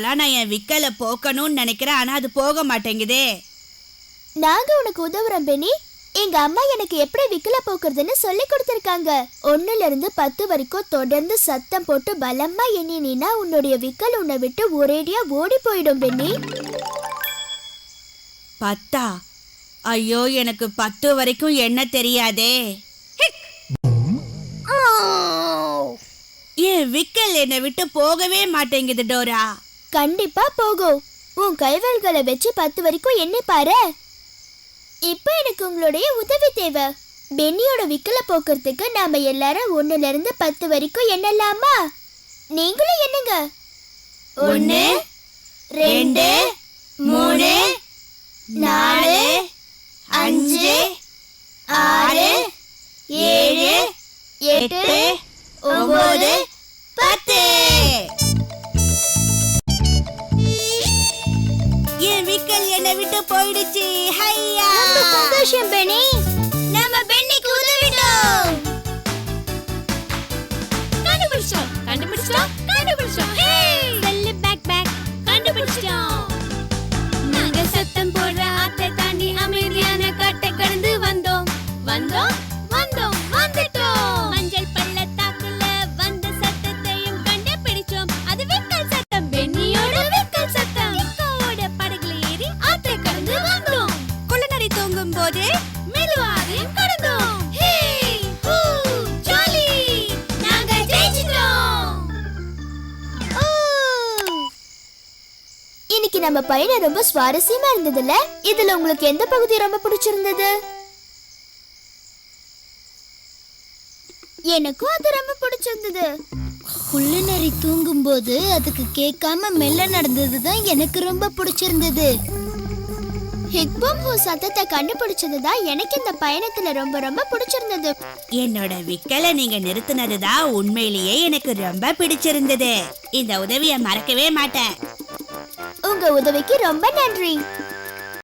நான் என் விக்கலை போக்கணும்னு நினைக்கிறேன், ஆனா அது போக மாட்டேங்குதே. நாங்க உனக்கு உதவுறோம் பெனி. எங்க அம்மா எனக்கு எப்படி விக்கல போக்குறதுன்னு சொல்லி கொடுத்திருக்காங்க. 1ல இருந்து 10 வரைக்கும் தொடர்ந்து சத்தம் போட்டு பலமா எண்ணினா உன்னுடைய விக்கல் உன்னை விட்டு ஒரேடியா ஓடி போயிடும் பெனி. 10? ஐயோ, எனக்கு 10 வரைக்கும் எண்ண தெரியாதே. என் விக்கல் என்னை விட்டு போகவே மாட்டேங்குது டோரா. கண்டிப்பா போகும். உன் கைவிரல்களை வச்சு 10 வரைக்கும் எண்ணி பாரு. இப்போ எனக்கு உங்களுடைய உதவி தேவை. பென்னியோட விக்கல போக்குறதுக்கு நாம எல்லாரும் 1ல இருந்து 10 வரைக்கும் எண்ணலாமா? நீங்களும் எண்ணுங்க. 1 2 3 4 5 6 7 8 9 10. என் விக்கல் என்னை விட்டு போயிடுச்சு. ஹையா, சந்தோஷம் பெனி. நம்ம பென்னிக்கு உதவிட்டோம். கண்டுபிடிச்சோம். செல்லு பேக் கண்டுபிடிச்சோம். நாங்க சத்தம் போடுற ஆத்தை தாண்டி அமைதியான காட்டை கடந்து வந்துட்டோம். மஞ்சள் பள்ளத்தாக்குல வந்த சத்தத்தையும் கண்டுபிடிச்சோம். அது விக்கல் சத்தம், பென்னியோட விக்கல் சத்தம். இக்கோட படகுல ஏறி ஆத்தை கடந்து வந்தோம். குள்ளநரி தூங்கும் போது மெதுவாதையும் கடந்தோம். ஹே ஹூ ஜாலி, நாங்க ஜெயிச்சிட்டோம். இன்னைக்கு நம்ம பயணம் ரொம்ப சுவாரஸ்யமா இருந்ததுல. இதுல உங்களுக்கு எந்த பகுதி ரொம்ப பிடிச்சிருந்தது? எனக்கும் அது ரொம்ப பிடிச்சிருந்தது. குள்ளநரி தூங்கும்போது அதுக்கு கேட்காம மெல்ல நடந்ததுதான் எனக்கு ரொம்ப பிடிச்சிருந்தது. ஹிக்பம் ஹூ சத்தத்தை கண்டுபிடிச்சதுதான் எனக்கு இந்த பயணத்துல ரொம்ப ரொம்ப பிடிச்சிருந்தது. என்னோட விக்கலை நீங்க நிறுத்தினதுதான் உண்மையிலேயே எனக்கு ரொம்ப பிடிச்சிருந்தது. இந்த உதவியை மறக்கவே மாட்டேன். உங்க உதவிக்கு ரொம்ப நன்றி.